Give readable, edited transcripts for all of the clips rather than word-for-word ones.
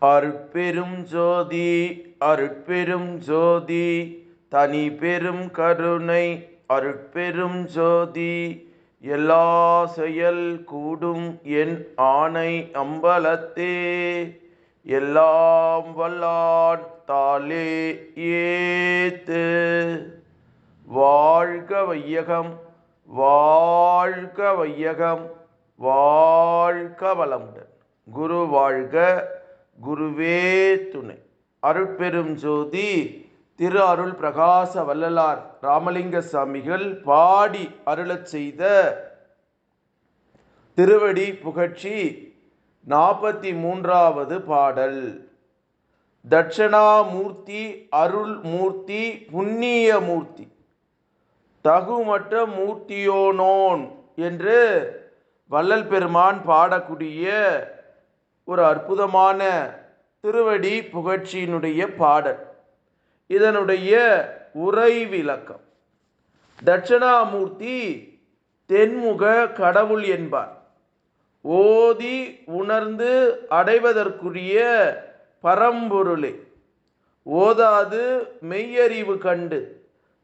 அருட்பெரும் ஜோதி அருட்பெரும் ஜோதி தனி பெரும் கருணை அருட்பெரும் ஜோதி எல்லா செயல் கூடும் என் ஆணை அம்பலத்தே எல்லாம் வல்லான் தாளே ஏத்து. வாழ்க வையகம் வாழ்க வையகம் வாழ்க வளமுடன். குரு வாழ்க குருவே துணை. அருட்பெரும் ஜோதி திரு அருள் பிரகாச வள்ளலார் ராமலிங்க சாமிகள் பாடி அருளச் செய்த திருவடி புகழ்ச்சி 43வது பாடல். தட்சணாமூர்த்தி அருள் மூர்த்தி புண்ணிய மூர்த்தி தகுமற்ற மூர்த்தியோனோன் என்று வள்ளல் பெருமான் பாடக்கூடிய ஒரு அற்புதமான திருவடி புகழ்ச்சியினுடைய பாடல். இதனுடைய உரை விளக்கம். தட்சணாமூர்த்தி தென்முக கடவுள் என்பார். ஓதி உணர்ந்து அடைவதற்குரிய பரம்பொருளே. ஓதாது மெய்யறிவு கண்டு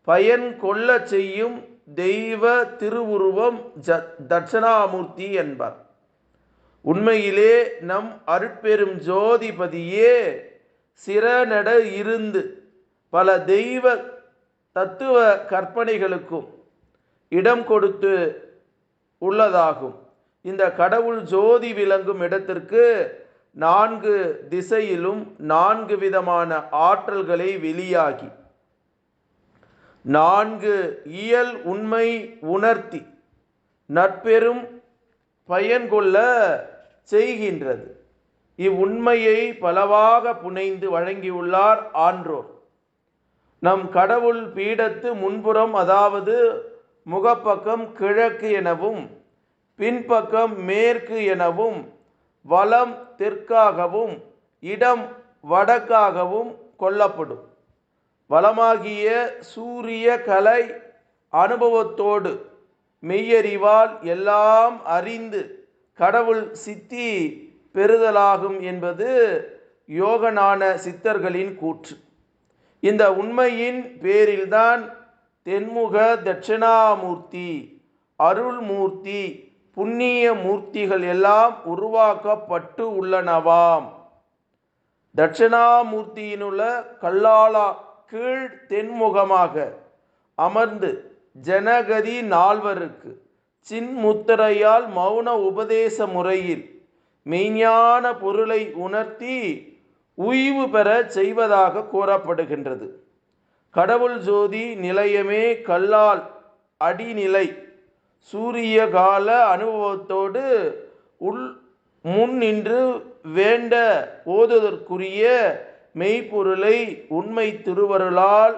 பயன் கொள்ள செய்யும் தெய்வ திருவுருவம் தட்சணாமூர்த்தி என்பார். உண்மையிலே நம் அருட்பெரும் ஜோதிபதியே சிறநட இருந்து பல தெய்வ தத்துவ கற்பனைகளுக்கும் இடம் கொடுத்து உள்ளதாகும். இந்த கடவுள் ஜோதி விளங்கும் இடத்திற்கு 4 திசையிலும் 4 விதமான ஆற்றல்களை வெளியாகி 4 இயல் உண்மை உணர்த்தி நற்பெரும் பயன் கொள்ள செய்கின்றது. இவ்வுண்மையை பலவாக புனைந்து வழங்கியுள்ளார் ஆன்றோர். நம் கடவுள் பீடத்து முன்புறம், அதாவது முகப்பக்கம் கிழக்கு எனவும் பின்பக்கம் மேற்கு எனவும் வலம் தெற்காகவும் இடம் வடக்காகவும் கொள்ளப்படும். வலமாகிய சூரிய கலை அனுபவத்தோடு மெய்யறிவால் எல்லாம் அறிந்து கடவுள் சித்தி பெறுதலாகும் என்பது யோகஞான சித்தர்களின் கூற்று. இந்த உண்மையின் பேரில்தான் தென்முக தட்சிணாமூர்த்தி அருள்மூர்த்தி புண்ணிய மூர்த்திகள் எல்லாம் உருவாக்கப்பட்டு உள்ளனவாம். தட்சிணாமூர்த்தியினுள்ள கல்லாலா கீழ் தென்முகமாக அமர்ந்து ஜனகதி 4வருக்கு சின்முத்திரையால் மௌன உபதேச முறையில் மெய்ஞான பொருளை உணர்த்தி உய்வு பெற செய்வதாக கூறப்படுகின்றது. கடவுள் ஜோதி நிலையமே கல்லால் அடிநிலை சூரிய கால அனுபவத்தோடு முன் நின்று வேண்ட ஓதுவதற்குரிய மெய்ப்பொருளை உண்மை திருவருளால்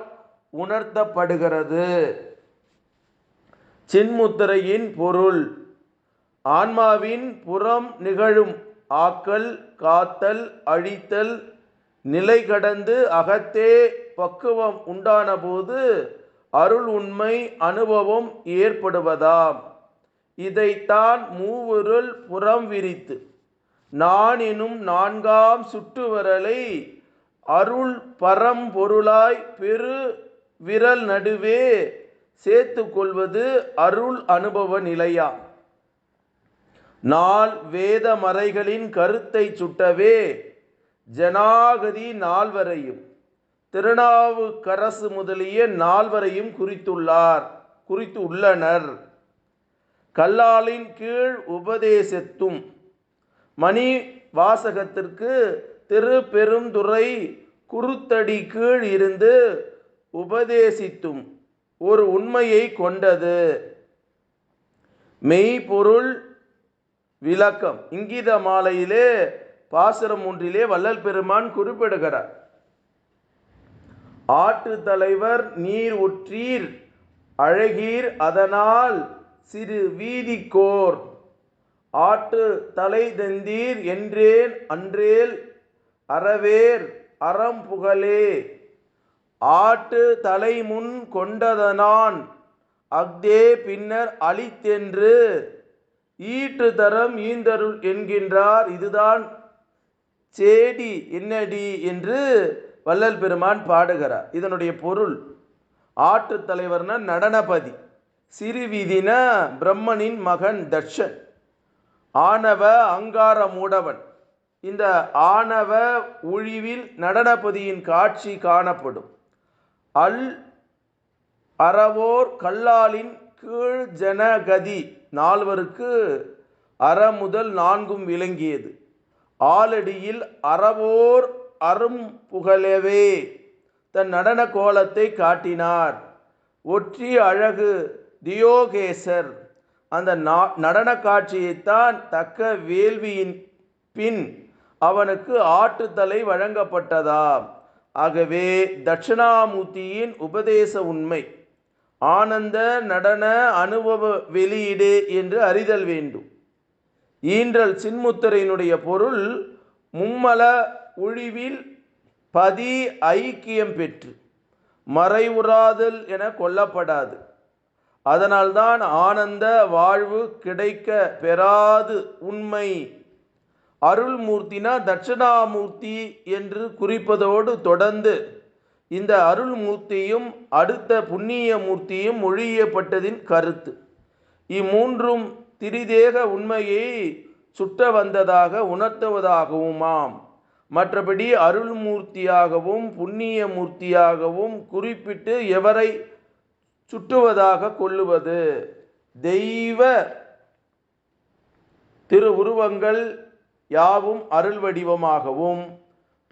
உணர்த்தப்படுகிறது. சின்முத்திரையின் பொருள் ஆன்மாவின் புறம் நிகழும் ஆக்கல் காத்தல் அழித்தல் நிலை கடந்து அகத்தே பக்குவம் உண்டான போது அருள் உண்மை அனுபவம் ஏற்படுவதாம். இதைத்தான் மூவுருள் புறம் விரித்து நான் எனும் 4ஆம் சுட்டுவரலை அருள் பரம்பொருளாய் பெரு விரல் நடுவே சேர்த்து கொள்வது அருள் அனுபவ நிலையா. நால் வேத மறைகளின் கருத்தை சுட்டவே ஜனாகதி 4வரையும் திருநாவுக்கரசு முதலிய 4வரையும் குறித்து உள்ளனர். கல்லாலின் கீழ் உபதேசத்தும் மணி வாசகத்திற்கு திருப்பெருந்துறை குருத்தடி கீழ் இருந்து உபதேசித்தும் ஒரு உண்மையை கொண்டது. மெய்ப்பொருள் விளக்கம் இங்கித மாலையிலே பாசுரம் 1 வள்ளல் பெருமான் குறிப்பிடுகிறார். ஆற்று தலைவர் நீர் உற்றீர் அழகீர் அதனால் சிறு வீதிக்கோர் ஆட்டு தலை தந்தீர் என்றேன் அன்றேல் அறவேர் அறம்புகழே ஆட்டு தலை முன் கொண்டதனான் அஃதே பின்னர் அளித்தென்று ஈட்டு தரம் ஈந்தருள் என்கின்றார். இதுதான் சேடி என்னடி என்று வள்ளல் பெருமான் பாடுகிறார். இதனுடைய பொருள், ஆட்டு தலைவர்னா நடனபதி, சிறுவீதினா பிரம்மனின் மகன் தட்சன், ஆணவ அங்கார மூடவன். இந்த ஆணவ ஒழிவில் நடனபதியின் காட்சி காணப்படும். அல் அறவோர் கல்லாலின் கீழ் ஜனகதி, நால்வருக்கு அற முதல் நான்கும் விளங்கியது. ஆலடியில் அறவோர் அரும் புகழவே தன் நடன கோலத்தை காட்டினார். ஒற்றி அழகு தியோகேசர் அந்த நடன காட்சியைத்தான் தக்க வேள்வியின் பின் அவனுக்கு ஆட்டுத்தலை வழங்கப்பட்டதாம். ஆகவே தட்சிணாமூர்த்தியின் உபதேச உண்மை ஆனந்த நடன அனுபவ வெளியீடு என்று அறிதல் வேண்டும். ஈன்றல் சின்முத்திரையினுடைய பொருள் மும்மல ஒழிவில் பதி ஐக்கியம் பெற்று மறைவுறாதல் என கொள்ளப்படாது. அதனால்தான் ஆனந்த வாழ்வு கிடைக்க பெறாது உண்மை. அருள்மூர்த்தினா தட்சிணாமூர்த்தி என்று குறிப்பதோடு தொடர்ந்து இந்த அருள்மூர்த்தியும் அடுத்த புண்ணிய மூர்த்தியும் ஒழியப்பட்டதின் கருத்து. இம்மூன்றும் திரிதேக உண்மையை சுட்ட வந்ததாக உணர்த்துவதாகவுமாம். மற்றபடி அருள்மூர்த்தியாகவும் புண்ணிய மூர்த்தியாகவும் குறிப்பிட்டு எவரை சுட்டுவதாக கொள்ளுவது? தெய்வ திருவுருவங்கள் யாவும் அருள் வடிவமாகவும்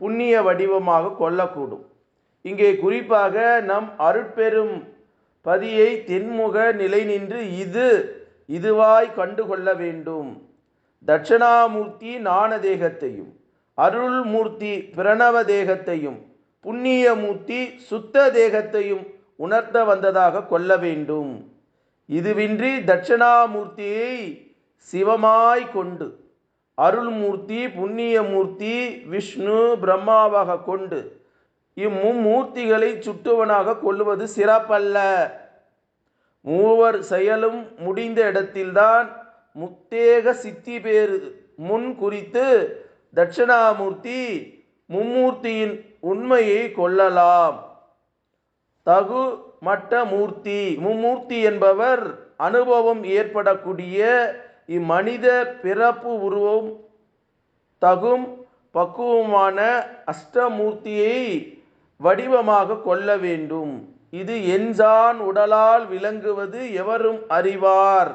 புண்ணிய வடிவமாக கொள்ளக்கூடும். இங்கே குறிப்பாக நம் அருட்பெரும் பதியை தென்முக நிலை நின்று இதுவாய் கண்டுகொள்ள வேண்டும். தட்சிணாமூர்த்தி ஞான தேகத்தையும், அருள்மூர்த்தி பிரணவ தேகத்தையும், புண்ணிய மூர்த்தி சுத்த தேகத்தையும் உணர்த்த வந்ததாக கொள்ள வேண்டும். இதுவின்றி தட்சிணாமூர்த்தியை சிவமாய் கொண்டு, அருள்மூர்த்தி புண்ணிய மூர்த்தி விஷ்ணு பிரம்மாவாக கொண்டு இம்மும்மூர்த்திகளை சுட்டுவனாக கொள்ளுவது சிறப்பல்ல. மூவர் செயலும் முடிந்த இடத்தில்தான் முத்தேக சித்தி பேறு முன் குறித்து தட்சிணாமூர்த்தி மும்மூர்த்தியின் உண்மையை கொள்ளலாம். தகு மட்ட மூர்த்தி, மும்மூர்த்தி என்பவர் அனுபவம் ஏற்படக்கூடிய இம்மனித பிறப்பு உருவம் தகும் பக்குவமான அஷ்டமூர்த்தியை வடிவமாக கொள்ள வேண்டும். இது என்சான் உடலால் விளங்குவது எவரும் அறிவார்.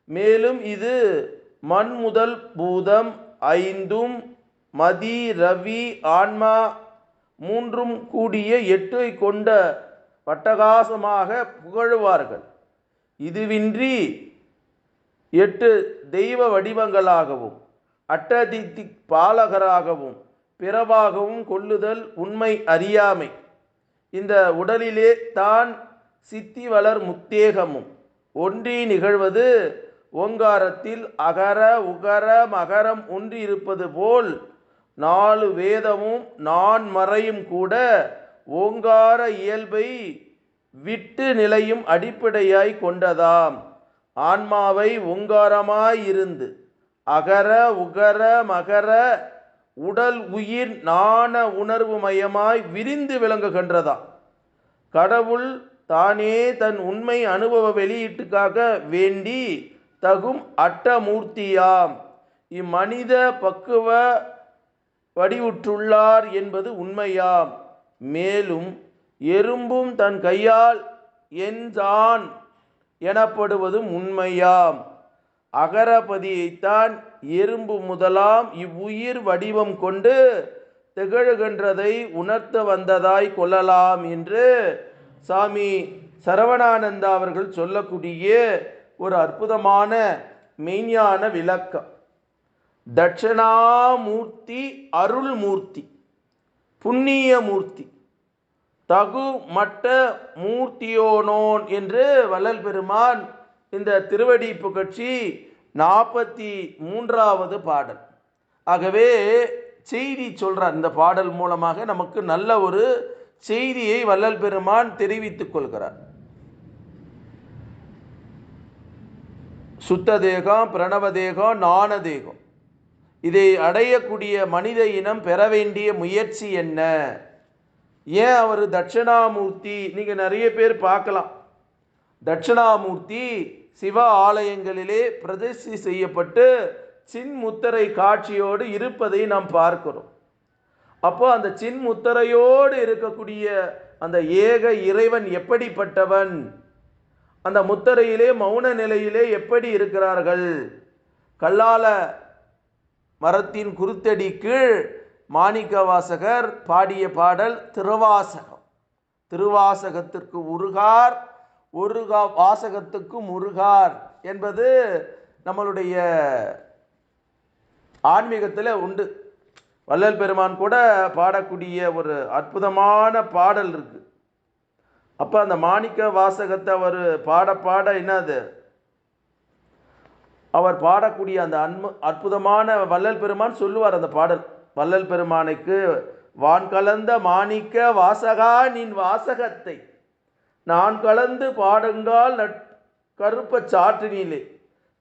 மேலும் இது மண் முதல் பூதம் ஐந்தும் மதி ரவி ஆன்மா மூன்றும் கூடிய 8 கொண்ட பட்டகாசமாக புகழுவார்கள். இதுவின்றி 8 தெய்வ வடிவங்களாகவும் அட்டதித்தி பாலகராகவும் பிறவாகவும் கொள்ளுதல் உண்மை அறியாமை. இந்த உடலிலே தான் சித்தி வளர் முத்தேகமும் ஒன்றி நிகழ்வது ஓங்காரத்தில் அகர உகர மகரம் ஒன்றி இருப்பது போல் 4 வேதமும் நான்மறையும் கூட ஓங்கார இயல்பை விட்டு நிலையும் அடிப்படையாய் கொண்டதாம். ஆன்மாவை ஓங்காரமாய் இருந்து அகர உகர மகர உடல் உயிர் நாண உணர்வு மயமாய் விரிந்து விளங்குகின்றதாம். கடவுள் தானே தன் உண்மை அனுபவ வெளியீட்டுக்காக வேண்டி தகும் அட்டமூர்த்தியாம். இம்மனித பக்குவ வடிவுற்றுள்ளார் என்பது உண்மையாம். மேலும் எறும்பும் தன் கையால் என்சான் எனப்படுவதும் உண்மையாம். அகரபதியைத்தான் எறும்பு முதலாம் இவ்வுயிர் வடிவம் கொண்டு திகழ்கின்றதை உணர்த்த வந்ததாய் கொள்ளலாம் என்று சாமி சரவணானந்தா அவர்கள் சொல்லக்கூடிய ஒரு அற்புதமான மெய்ஞான விளக்கம். தட்சிணாமூர்த்தி அருள்மூர்த்தி புண்ணிய மூர்த்தி தகு மட்ட மூர்த்தியோனோன் என்று வள்ளல் பெருமான் இந்த திருவடி புகழ்ச்சி 43வது பாடல். ஆகவே செய்தி சொல்றார். இந்த பாடல் மூலமாக நமக்கு நல்ல ஒரு செய்தியை வள்ளல் பெருமான் தெரிவித்துக் கொள்கிறார். சுத்த தேகம், பிரணவ தேகம், ஞான தேகம் இதை அடையக்கூடிய மனித இனம் பெற வேண்டிய முயற்சி என்ன? ஏன் அவர் தட்சிணாமூர்த்தி? நீங்கள் நிறைய பேர் பார்க்கலாம், தட்சிணாமூர்த்தி சிவ ஆலயங்களிலே பிரதிஷ்டை செய்யப்பட்டு சின்முத்திரை காட்சியோடு இருப்பதை நாம் பார்க்கிறோம். அப்போ அந்த சின்முத்திரையோடு இருக்கக்கூடிய அந்த ஏக இறைவன் எப்படிப்பட்டவன்? அந்த முத்திரையிலே மௌன நிலையிலே எப்படி இருக்கிறார்கள்? கல்லால மரத்தின் குருத்தடி கீழ் மாணிக்க வாசகர் பாடிய பாடல் திருவாசகம். திருவாசகத்திற்கு உருகார், ஒரு வாசகத்துக்கு முருகார் என்பது நம்மளுடைய ஆன்மீகத்தில் உண்டு. வள்ளல் பெருமான் கூட பாடக்கூடிய ஒரு அற்புதமான பாடல் இருக்கு. அப்போ அந்த மாணிக்க வாசகத்தை அவர் பாட என்னது, அவர் பாடக்கூடிய அந்த அற்புதமான வள்ளல் பெருமான் சொல்லுவார் அந்த பாடல். வள்ளல் பெருமானுக்கு வான் கலந்த மாணிக்க வாசகா நின் வாசகத்தை நான் கலந்து பாடுங்கால் கருப்ப சாற்றினிலே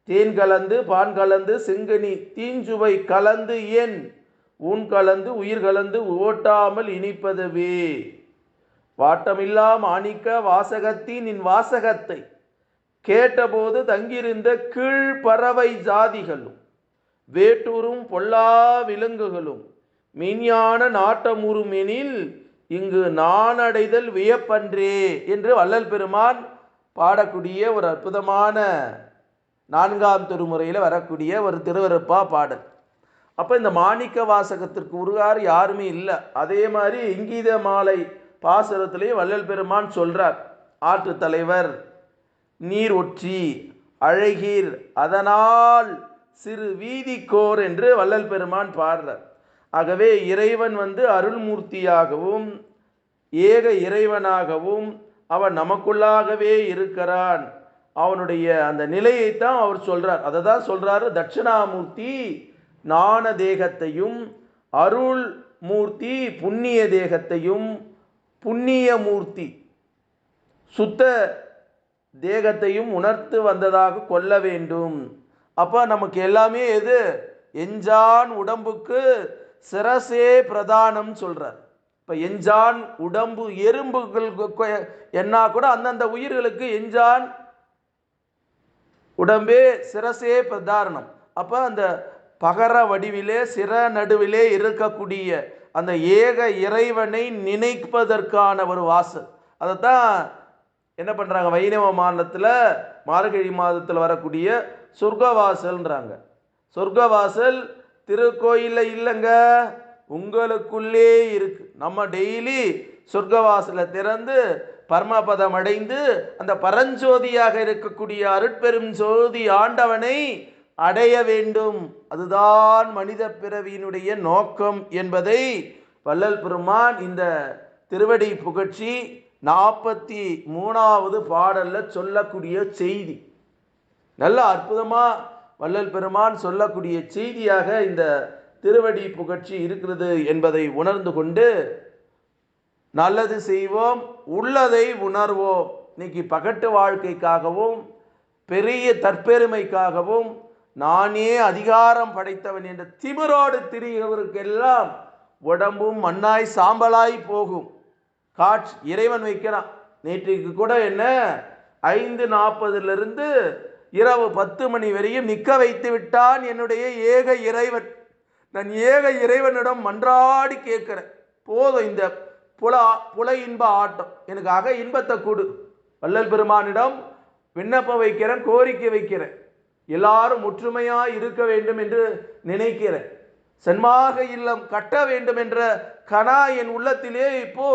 தேன் கலந்து பான் கலந்து செங்கனி தீஞ்சுவை கலந்து என் ஊன் கலந்து உயிர் கலந்து ஓட்டாமல் இனிப்பதுவே வாட்டமில்லா மாணிக்க வாசகத்தின் நின் வாசகத்தை கேட்டபோது தங்கியிருந்த கீழ் பறவை ஜாதிகளும் வேட்டூரும் பொல்லா விலங்குகளும் மெய்ஞான நாட்டமுறுமெனில் இங்கு நான் அடைதல் வியப்பன்றே என்று வள்ளல் பெருமான் பாடக்கூடிய ஒரு அற்புதமான 4ஆம் திருமுறையில் வரக்கூடிய ஒரு திருவருப்பா பாடல். அப்போ இந்த மாணிக்க வாசகத்திற்கு உருகார் யாருமே இல்லை. அதே மாதிரி இங்கீத மாலை பாசுரத்திலேயே வள்ளல் பெருமான் சொல்றார், ஆற்று தலைவர் நீர் ஒற்றி அழகீர் அதனால் சிறு வீதிக்கோர் என்று வள்ளல் பெருமான் பாடுறார். ஆகவே இறைவன் அருள்மூர்த்தியாகவும் ஏக இறைவனாகவும் அவன் நமக்குள்ளாகவே இருக்கிறான். அவனுடைய அந்த நிலையைத்தான் அவர் சொல்றார். அதை தான் சொல்றாரு, தட்சிணாமூர்த்தி ஞான தேகத்தையும் அருள் மூர்த்தி புண்ணிய தேகத்தையும் புண்ணிய மூர்த்தி சுத்த தேகத்தையும் உணர்த்து வந்ததாக கொள்ள வேண்டும். அப்போ நமக்கு எல்லாமே எது? எஞ்சான் உடம்புக்கு சிரசே பிரதானம் சொல்றார். இப்போ எஞ்சான் உடம்பு எறும்புகள் என்ன கூட அந்தந்த உயிர்களுக்கு எஞ்சான் உடம்பே சிரசே பிரதானம். அப்போ அந்த பகர வடிவிலே சிற நடுவிலே இருக்கக்கூடிய அந்த ஏக இறைவனை நினைப்பதற்கான ஒரு வாசல். அதைத்தான் என்ன பண்ணுறாங்க, வைணவ மாநிலத்தில் மார்கழி மாதத்தில் வரக்கூடிய சொர்க்கவாசல்ன்றாங்க. சொர்க்கவாசல் திருக்கோயிலில் இல்லைங்க, உங்களுக்குள்ளே இருக்கு. நம்ம டெய்லி சொர்க்கவாசலை திறந்து பரமபதம் அடைந்து அந்த பரஞ்சோதியாக இருக்கக்கூடிய அருட்பெரும் ஜோதி ஆண்டவனை அடைய வேண்டும். அதுதான் மனித பிறவியினுடைய நோக்கம் என்பதை வள்ளல் பெருமான் இந்த திருவடி புகழ்ச்சி 43வது பாடல்ல சொல்லக்கூடிய செய்தி. நல்ல அற்புதமா வள்ளல் பெருமான் சொல்லக்கூடிய செய்தியாக இந்த திருவடி புகழ்ச்சி இருக்கிறது என்பதை உணர்ந்து கொண்டு நல்லது செய்வோம், உள்ளதை உணர்வோம். இன்னைக்கு பகட்டு வாழ்க்கைக்காகவும் பெரிய தற்பெருமைக்காகவும் நானே அதிகாரம் படைத்தவன் என்ற திமிரோடு திரிகிறவருக்கெல்லாம் உடம்பும் மண்ணாய் சாம்பலாய் போகும். காட்சி இறைவன் வைக்கிறான். நேற்றைக்கு கூட என்ன 5:40 இரவு 10 மணி வரையும் நிற்க வைத்து விட்டான் என்னுடைய ஏக இறைவன். நான் ஏக இறைவனிடம் மன்றாடி கேட்கிறேன், போதும் இந்த புல இன்ப ஆட்டம், எனக்கு அக இன்பத்தை கொடு. வள்ளல் பெருமானிடம் விண்ணப்பம் வைக்கிறேன், கோரிக்கை வைக்கிறேன். எல்லாரும் ஒற்றுமையாக இருக்க வேண்டும் என்று நினைக்கிறேன். சன்மார்க்க இல்லம் கட்ட வேண்டும் என்ற கனா என் உள்ளத்திலே இப்போ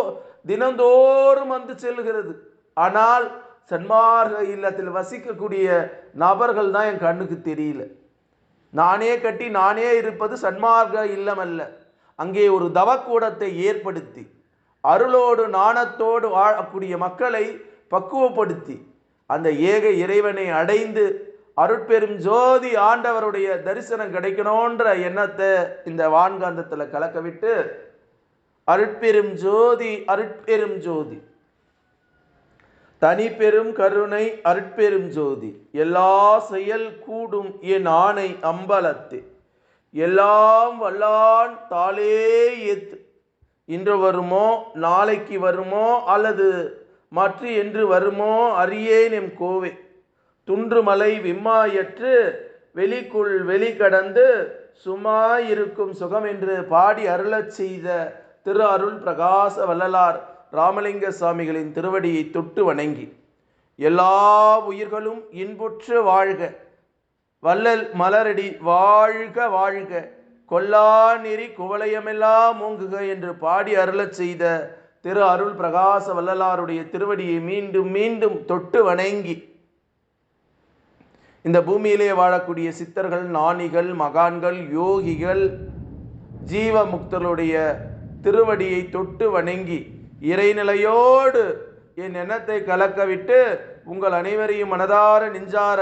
தினந்தோறும் செல்கிறது. ஆனால் சன்மார்க்க இல்லத்தில் வசிக்கக்கூடிய நபர்கள் தான் என் கண்ணுக்கு தெரியல. நானே கட்டி நானே இருப்பது சன்மார்க்க இல்லம் அல்ல. அங்கே ஒரு தவக்கூடத்தை ஏற்படுத்தி அருளோடு நாணத்தோடு வாழக்கூடிய மக்களை பக்குவப்படுத்தி அந்த ஏக இறைவனை அடைந்து அருட்பெரும் ஜோதி ஆண்டவருடைய தரிசனம் கிடைக்கணுன்ற எண்ணத்தை இந்த வான்காந்தத்தில் கலக்க விட்டு அருட்பெரும் ஜோதி அருட்பெரும் ஜோதி தனி பெரும் கருணை அருட்பெரும் ஜோதி எல்லா செயல் கூடும் என் ஆணை அம்பலத்தே எல்லாம் வல்லான் தாளே ஏத்து. இன்று வருமோ நாளைக்கு வருமோ அல்லது மற்ற என்று வருமோ அறியேன் எம் கோவே. துன்றுமலை விம்மாயற்று வெளிக்குள் வெளி கடந்து சும்மாயிருக்கும் சுகம் என்று பாடி அருளச் செய்த திரு அருள் பிரகாச வள்ளலார் ராமலிங்க சுவாமிகளின் திருவடியை தொட்டு வணங்கி எல்லா உயிர்களும் இன்புற்று வாழ்க, வள்ளல் மலரடி வாழ்க வாழ்க, கொல்லா நெறி குவளையமெல்லாம் ஓங்குக என்று பாடி அருளச் செய்த திரு அருள் பிரகாச வள்ளலாருடைய திருவடியை மீண்டும் மீண்டும் தொட்டு வணங்கி இந்த பூமியிலே வாழக்கூடிய சித்தர்கள், ஞானிகள், மகான்கள், யோகிகள், ஜீவமுக்தர்களுடைய திருவடியை தொட்டு வணங்கி இறைநிலையோடு என் எண்ணத்தை கலக்கவிட்டு உங்கள் அனைவரையும் மனதார நெஞ்சார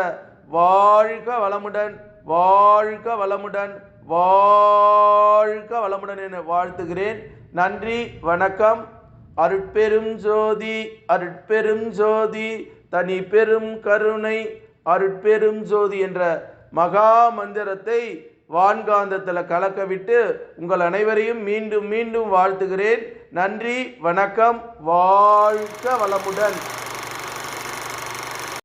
வாழ்க வளமுடன், வாழ்க வளமுடன், வாழ்க வளமுடன் என வாழ்த்துகிறேன். நன்றி, வணக்கம். அருட்பெரும் ஜோதி, அருட்பெரும் ஜோதி, தனி பெரும் கருணை, அருட்பெரும் ஜோதி என்ற மகா மந்திரத்தை வான்காந்தத்தில் கலக்கவிட்டு உங்கள் அனைவரையும் மீண்டும் மீண்டும் வாழ்த்துகிறேன். நன்றி, வணக்கம், வாழ்க வளமுடன்.